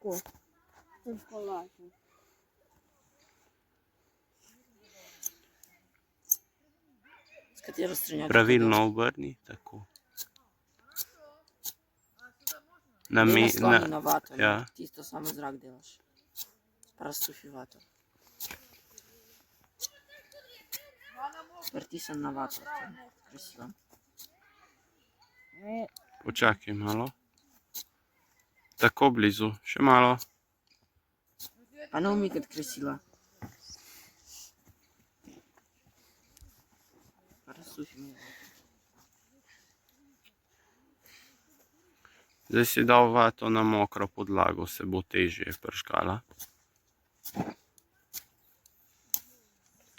Tako. Tako lažno. S katero stranjo? Pravilno obrni, tako. Ne nasloni na vato, ja. tisto samo zrak delaš. Razsuši vato. Pritisnem na vato. Krasilo. Počakaj malo. Tako blizu, še malo. Pa ne umikati krasila. Razsuši mi vato. Zdaj si dal vato na mokro podlago, se bo težje prškala.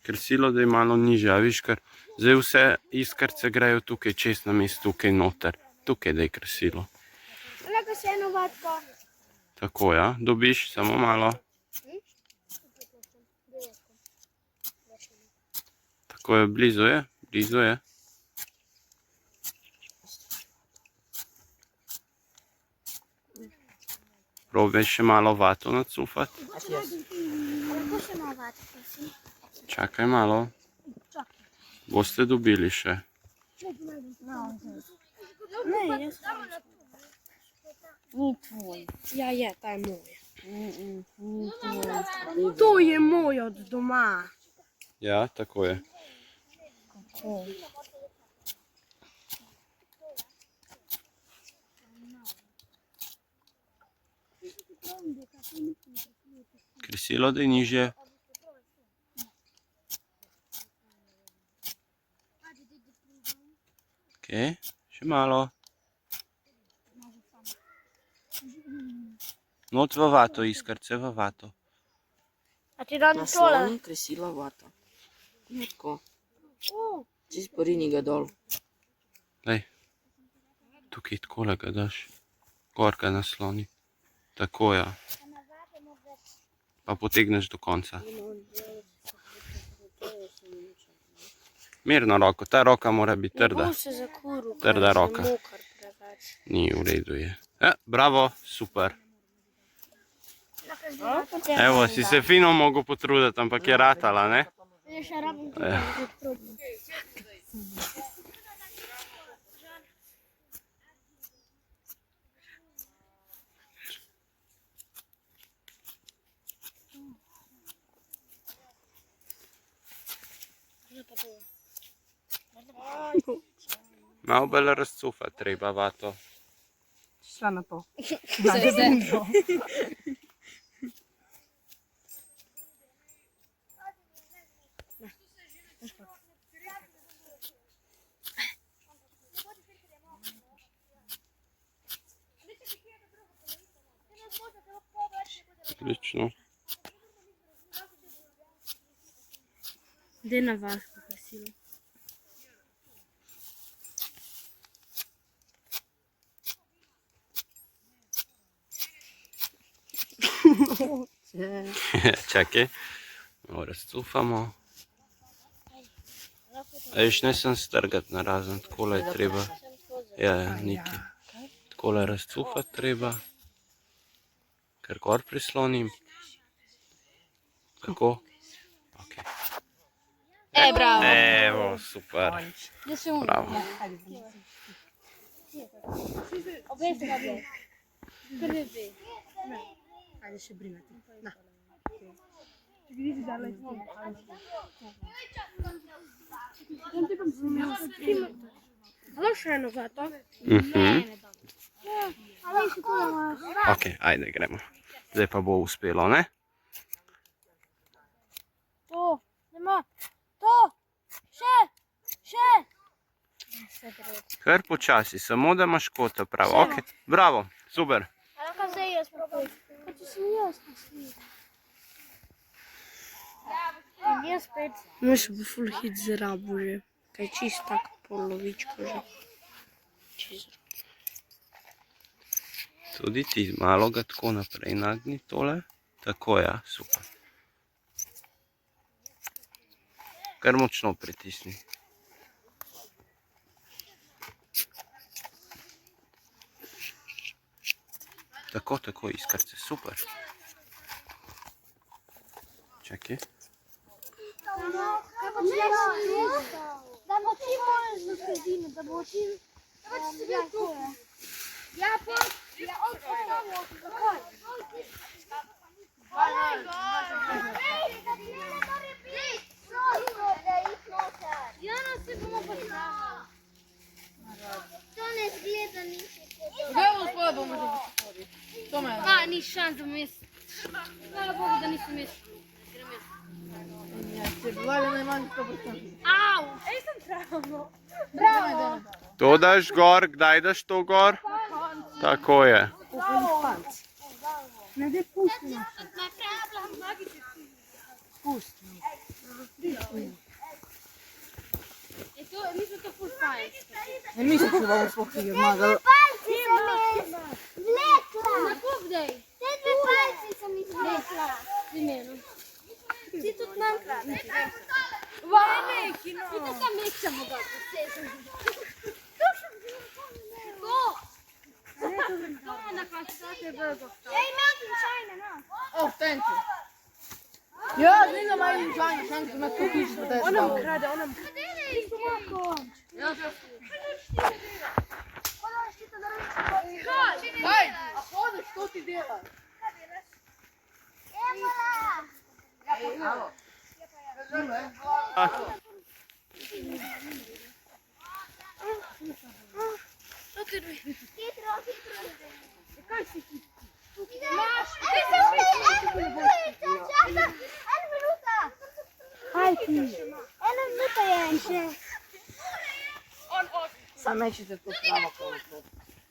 Krasilo, da je malo nižja, viš, ker zdaj vse iskrce grejo tukaj čez namesto tukaj noter. Tukaj da je krasilo. Lahko še eno vatko. Tako, ja, dobiš samo malo. Tako je, blizu je, blizu je. Probaj še malo vato nacufati. Lahko še eno vatko, prosim. Čakaj malo. Boste dobili še. Ne, jaz sem. Ni tvoj. Ja, je, ta je moj. Ni tvoj. To je moj od doma. Ja, tako je. Kako? Krasilo, da je nižje. Ok, še malo. Not v vato, iskrce v vato. A ti dam tole? Nasloni krasilo vato. Ne tako. Čist porini ga dol. Lej, tukaj takole ga daš. Gor ga nasloni. Tako, ja. Pa potegneš do konca. Mirno roko, ta roka mora biti trda. Trda roka. Ni, v redu je. Bravo, super. Evo, si se fino mogel potruditi, ampak je ratala, ne? Še rabim tukaj. Malo bolj razcufa treba vato. Šla na to. Odlično. Dej na vaško krasilo. Čakaj. Malo razcufamo. A viš, ne sem strgati narazen, takole je treba. Ja, nekaj. Takole razcufati treba. Ker gor prislonim. Tako. Ok. Bravo. Evo, super. Bravo. Obej se ga bej. Prvi bej. Ajde še brinati. Na. Vidi, da je to. Hvala še eno vato. Ok, ajde, gremo. Zdaj pa bo uspelo, ne? To, nema, to, še. Kar počasi, samo da imaš kota pravo. Ok, bravo, super. Lahko zdaj jaz probam. Če sem jaz naslednji. In jaz spet. Moš bo full hit zrabu že. Kaj čist tak polovičko že. Čist. Tudi ti malo ga tako naprej nagni tole. Tako, ja, super. Kar močno pritisni. Tako, iskrce, super. Čakaj. Da bo čim bolj z sredino, da bo čim... Ja, pa... Ja, odpravo. Zakaj? Jana se bomo postavili. To ne zgleda nič. Kaj bomo spod bomo že postavili? To me je. Pa, ni šans, da bom jaz. Hvala Bogu, da nisem jaz. Grem jaz. Ja, če bi vlaga najmanj 100%. Au! Ej, sem pravo. Bravo! To daš gor, kdaj daš to gor? Tako je. Ne, daj pusti. Mi smo to ful fajn. Ne mislim, da bomo sploh tega zmagali. Palci sem vlekla. Na kup dej. Te dve palci sem izvlekla. Primeno. Ti tudi nam krati. Neki, no. Ti tukaj mečamo ga. To je na kvastate vrgo. Ej, mountain china, no. Oh, thank you. Ja, zdaj za majhnim članjem, šank za me to hišno, da je Ona zbavljeno. ukrade, ona mu Ja, to Kaj? A hodeš, što ti delaš? Evola. Hitro. Kaj si ti? Ena minuta. Kaj ti? Ena minuta je še. Sam nećete to pravo koliko.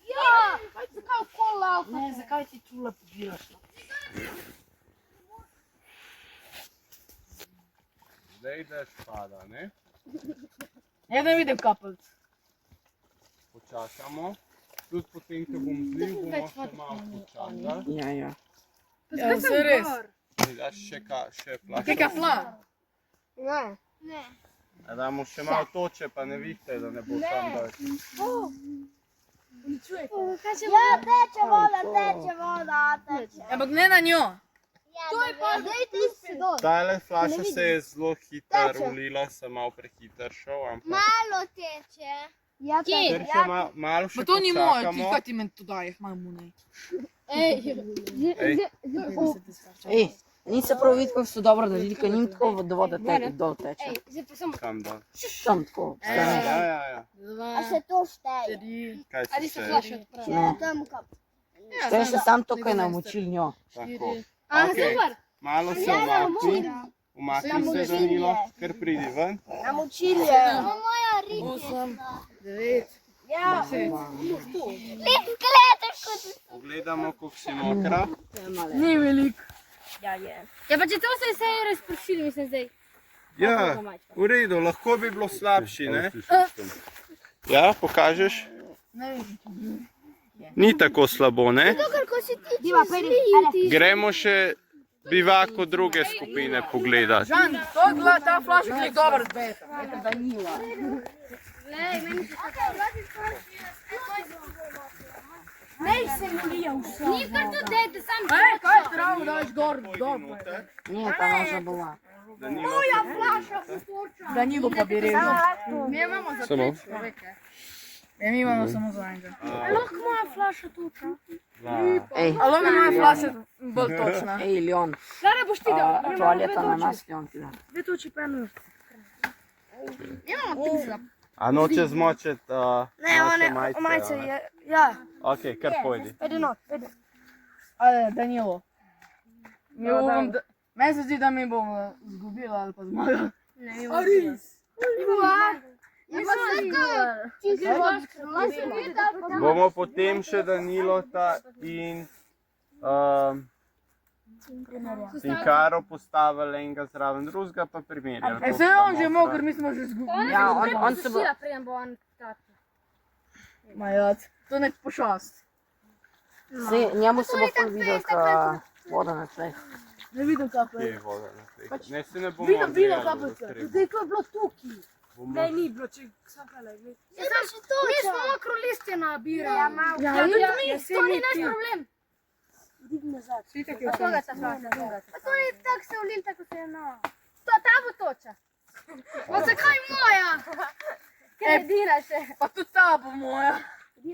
Ja! Kaj se kao kola? Ne, zakaj ti tule pobiraš? Zdaj daš pada, ne? Ja ne vidim kapelc. Počakamo. Tudi potem, ko bom zlil, bomo še malo počakali. Ja. Ja, vse res. Daš še flašo. Kaka flan? Ne. A damo še malo toče, pa ne vihtaj, da ne bo sam dal. Ja, teče voda. Ampak ne na njo. To je pa zdaj ti si dol. Tale flaša se je zelo hitro ulila, sem malo prehiter šel, ampak... Malo teče. Ja, Ker še malo še Pa to ni moje, ti počakamo. kaj ti meni to daješ, malo mu ne. Ej, Ej, ni se prav videti, kako so dobro darilke, njim tako do vode teče, dol teče. Zdaj pa samo. kam dol. Tam tako. Ja. A se to šteje? Kaj Ali si se se? flaša odpravi? Ne. Tam kap. Šteje se sam to, kaj namočil njo. Tako. A, Okej, super. malo se umakni se Danilo, kar pridi ven. Namočilje. To moja rika. 9. Ja. Gledaš kot... Pogledamo, koliko si mokra. Ni velik. Ja, pa če to se je razpršilo, mislim zdaj. Ja, v redu, lahko bi bilo slabši, ne? Ja, pokažeš? Ni tako slabo, ne? Ko si ti čez Gremo še bivako druge skupine pogledati. Žan, to je bila ta flaša, ki je dobro zbeta. Eto Danila. Ni kar to dejte, sam Kaj je travo, daš gor, dobro. Nije, ta noža bila. moja flaša potoča. Danilo pa bi rezal. Mi imamo za Samo? 5 človeke. Mi imamo samo za enega. Lahko moja flaša toča. Ej, Ali ona moja flaša bolj točna? ej, Leon, Zara boš ti dal. toaljeta na nas, Leon ti da. Dve toči pa eno. Imamo 3 A noče zmočet naše majice? Majice a ne? je, ja. Ok, kar pojdi. Ajde not, ajde. Ajde, Danilo. Meni se zdi, da mi bomo zgubili ali pa zmagali. A res? Ja, pa tako, ti si boš Bomo potem še Danilota in Karo postavili enega zraven drugega, pa primerjali. Ej, se je on že mogel, ker mi smo že zgubili. Ja, on se bo... Prijem bo on tatu. Majac, to nek pošast. Njemu se bo pol videl, ka voda na tleh. Ne vidim kapelj. Kje je voda na tleh? Ne, se ne bomo Vidim ogledali, kapelce. da treba. Zdaj, ko je bilo tukaj. Ne, ni bilo, če sam pele. Ja, mi smo mokro listje nabirali. Ja, Ja, to ja, ni ja, naš problem. Od koga ta flaša druga? Pa to je tako se ulim, tako se je no. Ta bo toča. Pa zakaj moja? Ker je edina še. Pa tudi ta bo moja. O,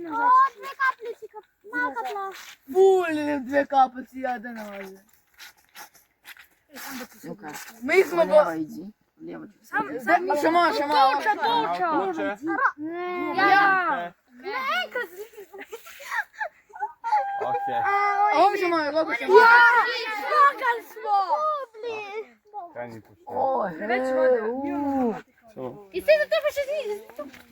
dve kapljici, malo kapla. Ful, dve kapljici, ja, da ne važi. Mi smo bo... Leva idi. Leva. Še malo, še malo. Toča. Ja. Ne, enkrat Ovo še malo, kako še malo. Skakali smo. Kaj ni pošteno? In se za to pa še zniži.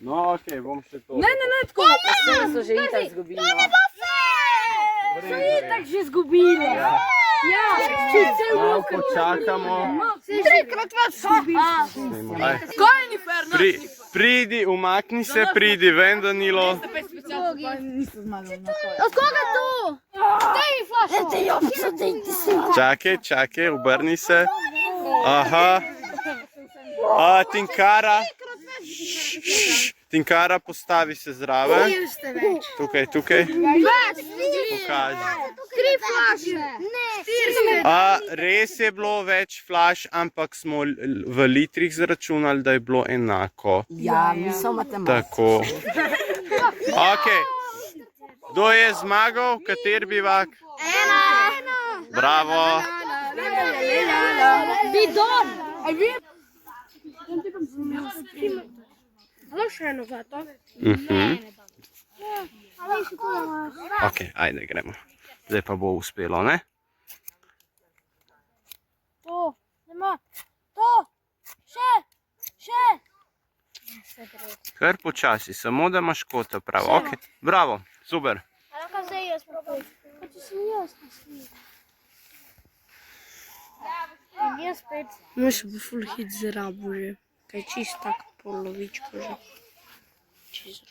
No, okej, bom še to. Ne, tako. Vse so že itak zgubili. So itak že zgubili. Ja, če cel Malo rok. počakamo. Trikrat več. Aj. Kaj ni fer, no? Pridi, umakni se, pridi ven, Danilo. Niso zmagali na to. Od koga to? Daj mi flašo. Čakaj, obrni se. Aha. Tinkara. Tinkara, postavi se zraven. Tukaj. Pokaži. 3 flaše. Ne. Res je bilo več flaš, ampak smo v litrih zračunali, da je bilo enako. Ja, mi so matematiki. Tako. Okej. Kdo je zmagal? Kateri bivak? Bravo. Bidon. Imam še eno vato. Okej, ajde, gremo. Zdaj pa bo uspelo, ne? To. Nema. To. Še. Kar počasi, samo da imaš kota pravo. Okej, bravo, super. A lahko zdaj jaz probam? Pa če sem jaz na sliku. In jaz spet. Moj še bo full hit zrabu že. Kaj čist tak polovičko že. Čist.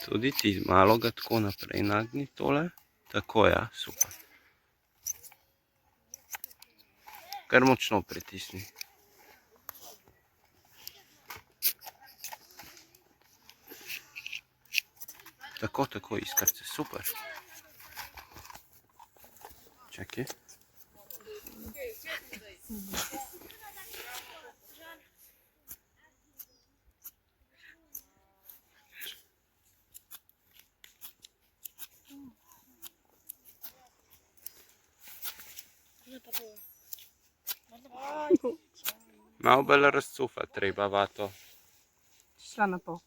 Tudi ti malo ga tako naprej nagni tole. Tako, ja, super. Kar močno pritisni. Tako, iskrce, super. Čakaj. Malo bolj razcufa treba vato. Šla na to.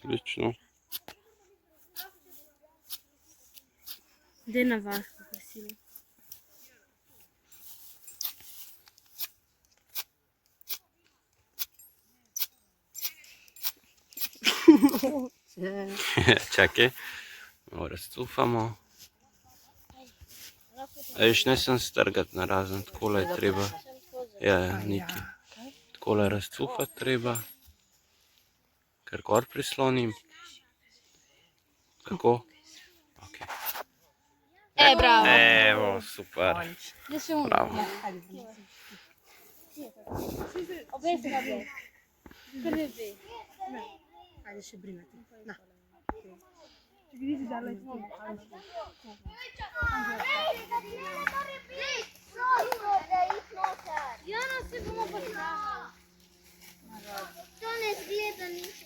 Odlično. Daj na Vaško, prosilo. Čakaj, malo razcufamo. Veš, ne sem strgati narazen, takole je treba. Ja, nekaj. Takole razcufati treba. Ker gor prislonim. Tako. Okej. Bravo. Evo, super. Bravo. Obe se ga bi. Prvi. Ajde še brinati. Na. Jana se bomo postavili. To ne zgleda nič.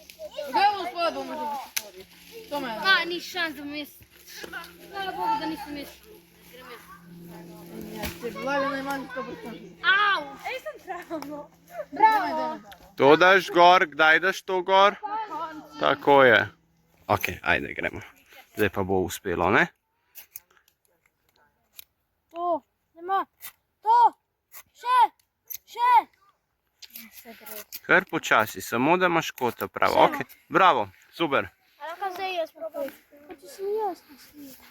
Kaj bo spodaj bomo že postavili? To me je. Pa, ni šans, da bom jaz. Hvala Bogu, da nisem jaz. Grem jaz. Če bi vlaga najmanj 100%. Au! Ej, sem pravno. Bravo! To daš gor, kdaj daš to gor? Tako je. Okej, ajde, gremo. Zdaj pa bo uspelo, ne? To, nema. To, še. Kar počasi, samo da imaš kota pravo. Okej, bravo, super. A lahko zdaj jaz probam? Pa če sem jaz na sliku.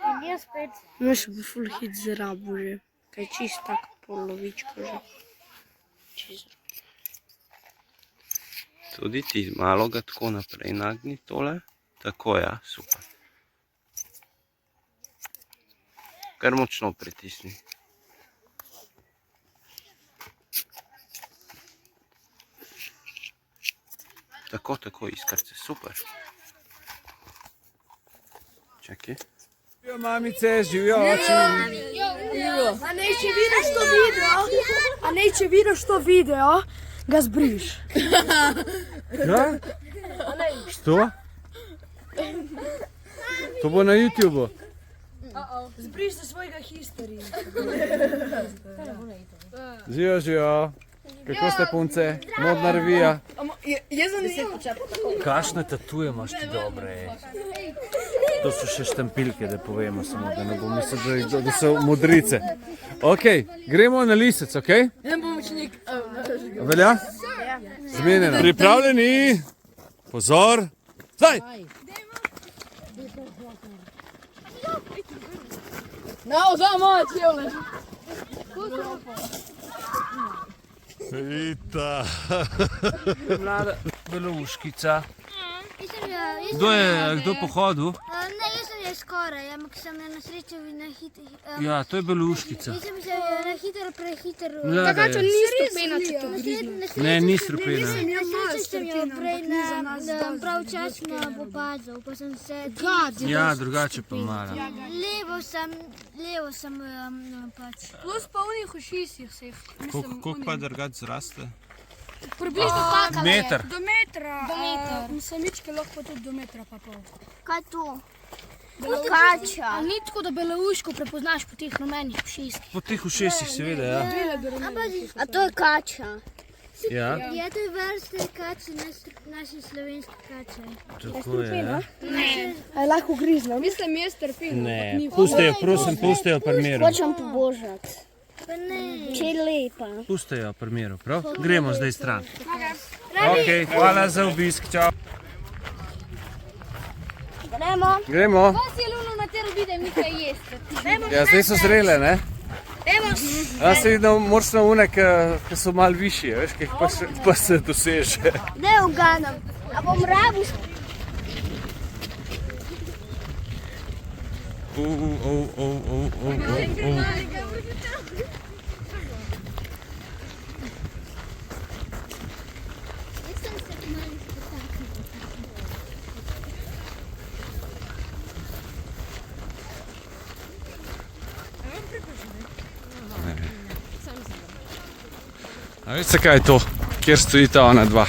In jaz spet. Moj še bo full hit zrabu že. Kaj čist tak polovičko že. Čist. Tudi ti malo ga tako naprej nagni tole. Tako, ja, super. Kar močno pritisni. Tako, tako, iskrce, super. Čakaj. Živijo mamice, živijo oči. A ne, če vidiš to video, ga zbriš. Ja? Što? To bo na YouTubeu. Zbriš za svojega histerija. Živijo, živijo. Kako ste punce? Modna revija. Kakšne tatuje imaš ti dobre? To so še štampilke, da povemo samo, da ne bomo mislili, da so modrice. Ok, gremo na lisec, ok? Velja? Zmenjeno. Pripravljeni? Pozor. Zdaj! Rita. Mlada belouškica. Kdo pohodil? Ne, jaz sem je skoraj, ampak sem je na srečo na hitro. Ja, to je belouškica. Jaz sem se na hitro. Mlada je. Ni strupena, če to vidiš. Ne, ni strupena. Na srečo sem jo prej prav čas me popadal, pa sem se... Ja, drugače pa mala. Levo sem pač. Plus polnih ušisih se jih. Koliko pa drugače zraste? Približno taka Meter. Do metra. Samičke lahko tudi do metra pa pol. Kaj to? Kača. Ni tako, da belouško prepoznaš po teh rumenih ušisih. Po teh ušesih seveda, ja. A to je kača? Ja, Je to vrste kače, naše slovenske kače. tako je. Ja. A je lahko grizno? Mislim, jaz trpim. Ne, pustejo, prosim, pustejo primeru. Hočem pobožati. Pa ne. Če je lepa. Pustejo primeru, prav? Gremo zdaj stran. Ok, hvala za obisk, čau. Gremo. Si je luno na te robide, mi kaj jeste. Ja, zdaj so zrele, ne? Ja, se vidno, moraš na une, ki so malo višje, veš, ki jih pa se doseže. Ne uganam. A bom rabil A veste, kaj je to? Kjer stojita ona dva?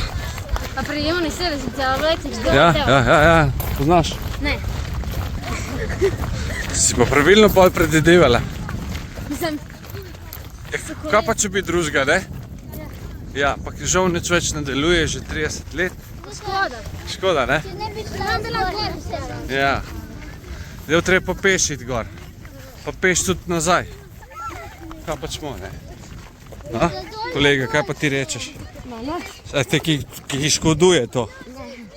Pa prejemni se, da vletiš do Ja, poznaš? Ne. Si pa pravilno pol predvidevala. Mislim, Kaj pa če bi drugega, ne? Ja, pa žal nič več ne deluje že 30 let. Škoda, ne? ne bi šla gor vse. Ja. Zdaj treba pa peš iti gor. Pa peš tudi nazaj. Kaj pa čmo, ne? A? Kolega, kaj pa ti rečeš? Aj te, ki jih škoduje to.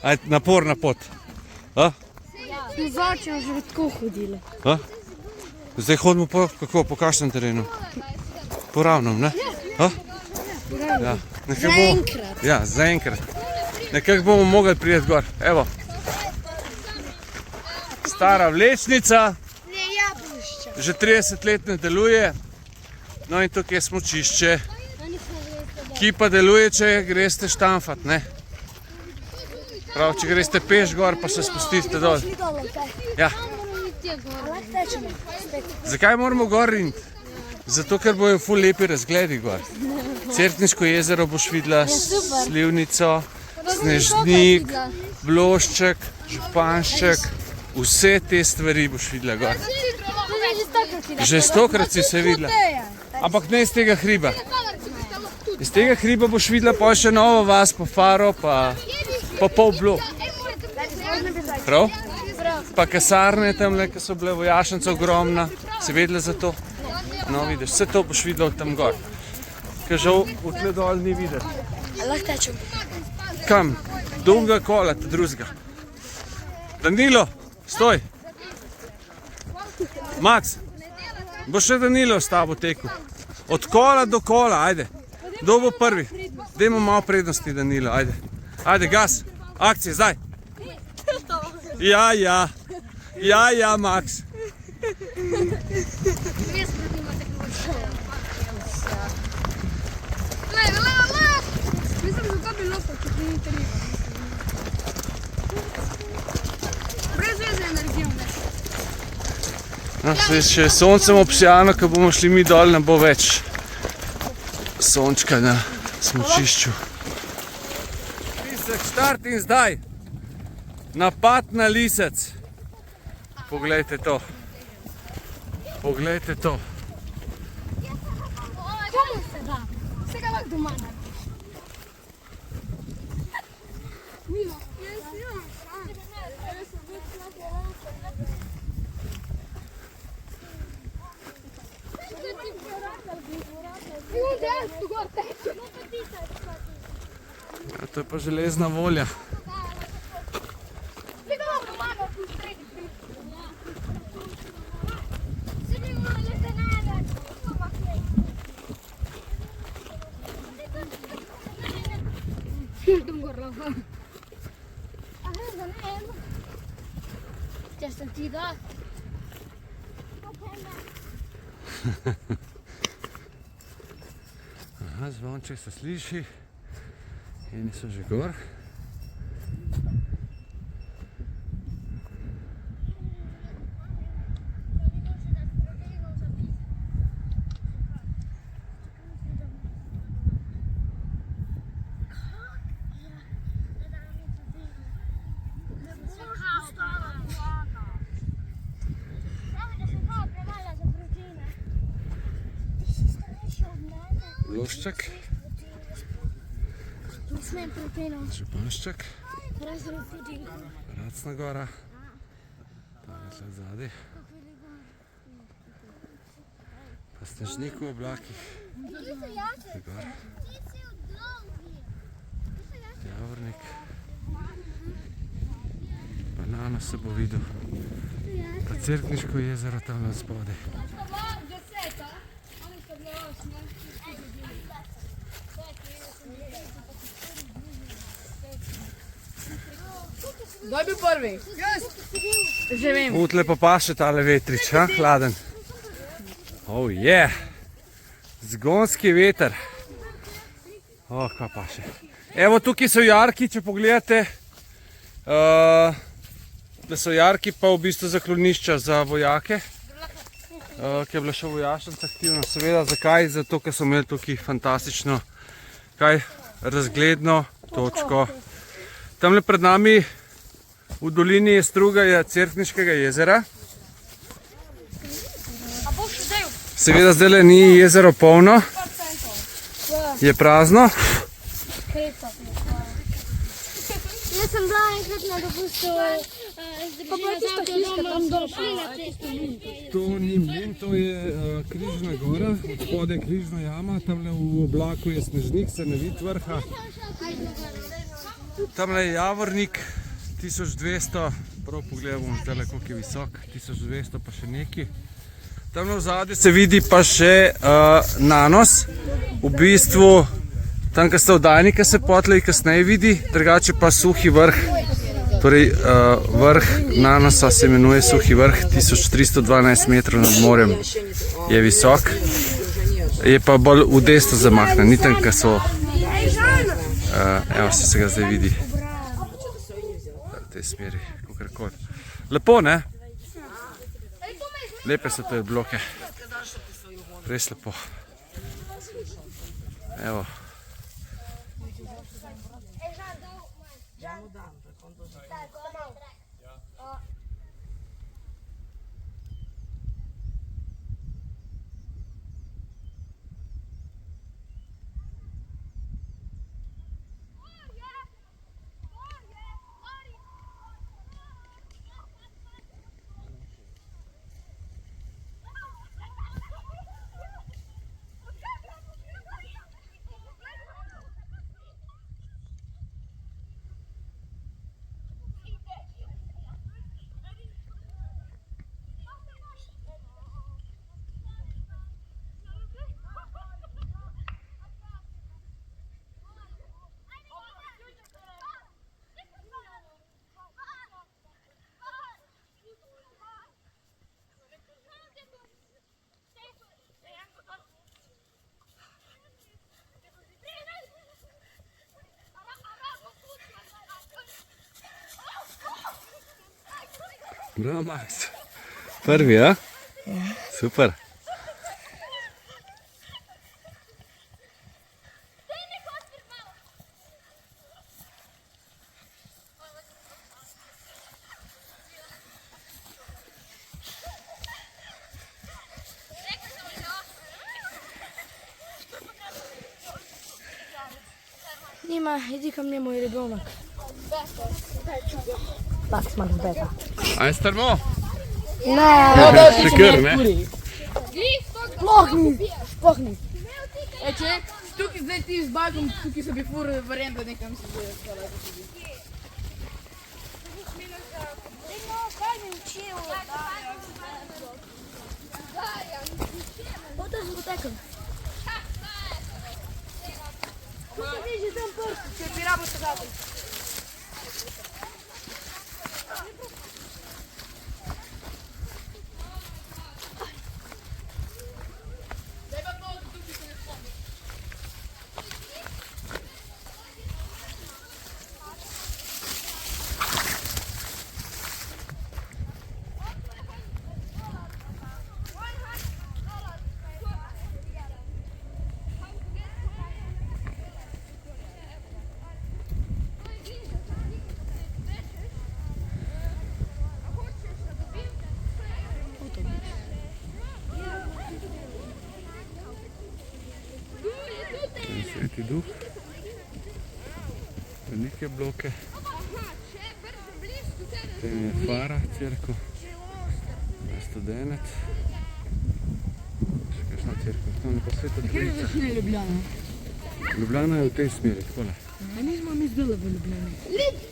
Aj naporna pot. A? Začejo že tako hodili. A? Zdaj hodimo po kakšnem terenu? Po ravnem, ne? A? Ja, zaenkrat. Ja, zaenkrat. Nekako bomo mogli priti gor. Evo. Stara vlečnica. Že 30 let ne deluje. No in tukaj je smučišče. Ki pa deluje, če greste štamfat, ne? Prav, če greste peš gor, pa se spustite dol. Ja. Zakaj moramo gor riniti? Zato, ker bojo ful lepi razgledi gor. Cerkniško jezero boš videla, Slivnico, Snežnik, Blošček, Županšček, vse te stvari boš videla gor. Že 100-krat si se videla. Ampak ne iz tega hriba. Iz tega hriba boš videla pa še novo vas, pa Faro, pa pol Blo. Prav? Pa kasarne tamle, ki so bile vojašnica ogromna. Si vedela za to? No, vidiš, vse to boš videla tam gor. Ker žal odtle dol ni videti. Lahko tečem. Kam? Dolga kola, ta drugega. Danilo, stoj. Max, bo še Danilo s tabo tekel. Od kola do kola, ajde. Kdo bo prvi? Dajmo malo prednosti, Danilo, ajde. Ajde, gas. Akcija, zdaj. Ja, ja. Ja, ja, Max. Mislim, da to bi lahko, če ti ni treba. Brez veze energijo vnesi. No, še soncem obsijano, ko bomo šli mi dol, ne bo več sončka na smučišču. Lisek, štart in zdaj. Napad na lisec. Poglejte to. Poglejte to. Komu se da? Vsega lahko doma narediš. Ja, to je pa železna volja. Če sem ti da. Aha, zvonček se sliši. Eni so že gor. Lošček, Županšček, Racna gora, tam je tle zadaj, pa snežnik v oblakih, gor, Javornik, Banano se bo videl, pa Cerkniško jezero tam na spodaj. Kdo je bil prvi? Že vem. Utle pa paše tale vetrič, ha? Hladen. Oh, yeah. Zgonski veter. Oh, kva paše. Evo, tukaj so jarki, če pogledate. Da so jarki pa v bistvu zaklonišča za vojake. Ki je bila še vojašnica aktivna. Seveda, zakaj? Zato, ker so imeli tukaj fantastično razgledno točko. Tamle pred nami v dolini je struga Cerkniškega jezera. Seveda zdaj ni jezero polno, je prazno. Jaz sem bila enkrat na dopustu, pa bila tista hiška tam dol. To ni mlin, to je Križna gora, od spodaj je Križna jama, tamle v oblaku je snežnik, se ne vidi vrha. Tamle je Javornik, 1200, prav pogledam bom zdaj, koliko je visok, 1200 pa še neki. Tamle v zadnje se vidi pa še nanos, v bistvu tam, ko sta oddajnika se potle in kasneje vidi, drugače pa Suhi vrh, torej vrh nanosa se imenuje Suhi vrh, 1312 metrov nad morjem je visok, je pa bolj v desno zamahnen, ni tam, ko so, evo se ga zdaj vidi. V tej smeri, kakorkoli. Lepo, ne? Lepe so te bloke. Res lepo. Evo. Bravo, Max. Prvi, ja? Super. Nima, idi kam nje moj rebonak. Tak, smak z beta. A je strmo? Ne, Še kar, ne? sploh ni. Če, tukaj zdaj ti z bagom, tukaj se bi furil, verjem, da nekam se bojo stala. Sveti duh, velike bloke, tem je fara, cerkev, Studenec, še kakšna cerkev, tam je pa Sveta Trojica. Ljubljana je v tej smeri, takole. Nismo mi zdaj v Ljubljani.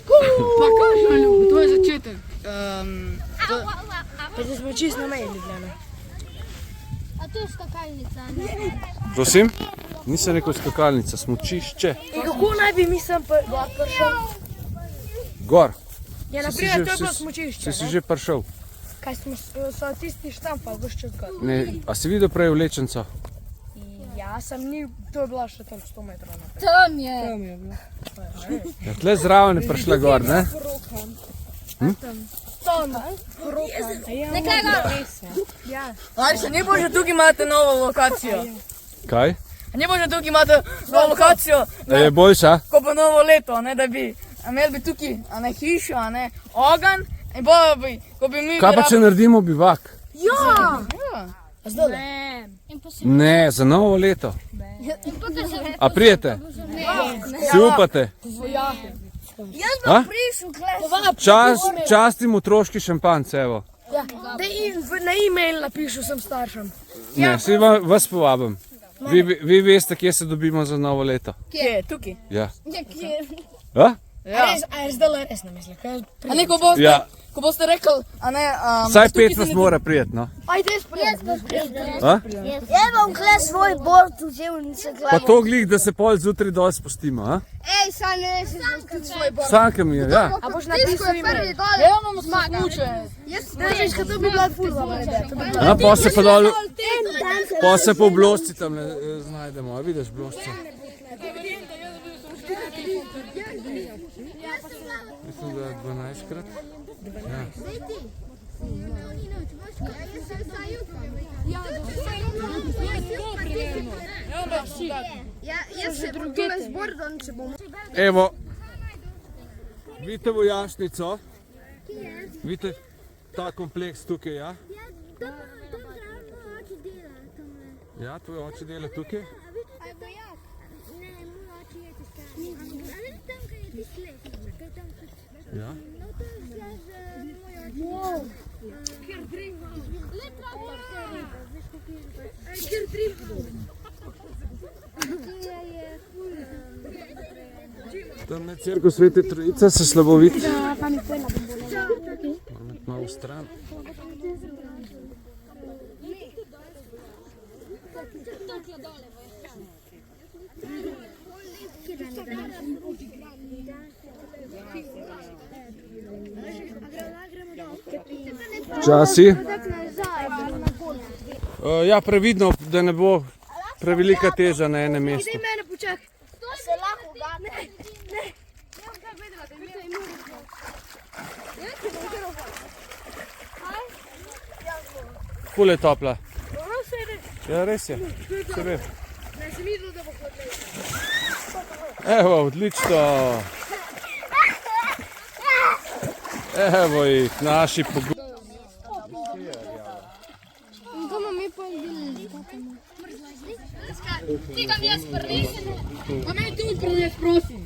Pa kakšna Ljubljana, to je začetek. Pa zdaj smo čist na meji Ljubljana. A to je skakalnica, ne? Prosim? Nisem rekel skakalnica, smučišče. Kako naj bi mi sem gor prišel? Gor. Ja, Si naprimer, že- to je bilo si- smučišče. Si si že prišel? Kaj so tisti štampali, boš čez gor. Ne, a si videl prej vlečenco? Ja, sem ni, to je bila še tam 100 metrov naprej. Tam je. Tam je bila. Ja, tle zraven je prišla gor, ne? Tam, roka. Nekaj ga. Aj, se ne bo že tukaj imate novo lokacijo. Kaj? Ne bo že tukaj imate novo lokacijo, Da je boljša? ko bo novo leto, ne, da bi imeli bi tukaj, a ne hišo, a ne ogenj, in bo bi, ko bi mi... Kaj pa če naredimo bivak? Ja. In pa se... Ne, za novo leto. In pa kar se... A prijete? Si upate? A? Častim otroški šampanc, evo. Ja, na e-mail napišu sem staršem. Ne, si vas povabim. Vi veste, kje se dobimo za novo leto? Kje? Tukaj. Ja. Kje? A? Ja. A je zdaj res namisli? A ne, ko boste rekli, a ne... Vsaj tukaj 5 se nas ne- mora prijeti, no. Ajde, sprejem. A? Jaz bom kle svoj bord vzel in se Pa to glih, da se pol zjutraj dol spustimo, a? Ej, sam ne si svoj bord. Sankemir, ja. A boš napisal email? dol. Ja, imamo smuče. Veš, kaj to bi bila furla, A, pa se pa dol, pa se po blosci tam znajdemo, a vidiš blosco? Mislim, da je 12krat. Ja. Jaz se bom tole z bordom, če bom... Evo, vidite vojašnico? Vidite ta kompleks tukaj, ja? Ja, tvoj oče dela tukaj? Ja. Tam je cerkev Svete Trojice, se slabo vidi. Moram iti malo v stran. Časi. Ja, previdno, da ne bo prevelika teža na enem mestu. Mene počakaj. Se lahko gane. ful je topla. Ja, res je. Se ve. Evo, odlično. Evo jih, naši pogodi. Pa me tudi prones, prosim.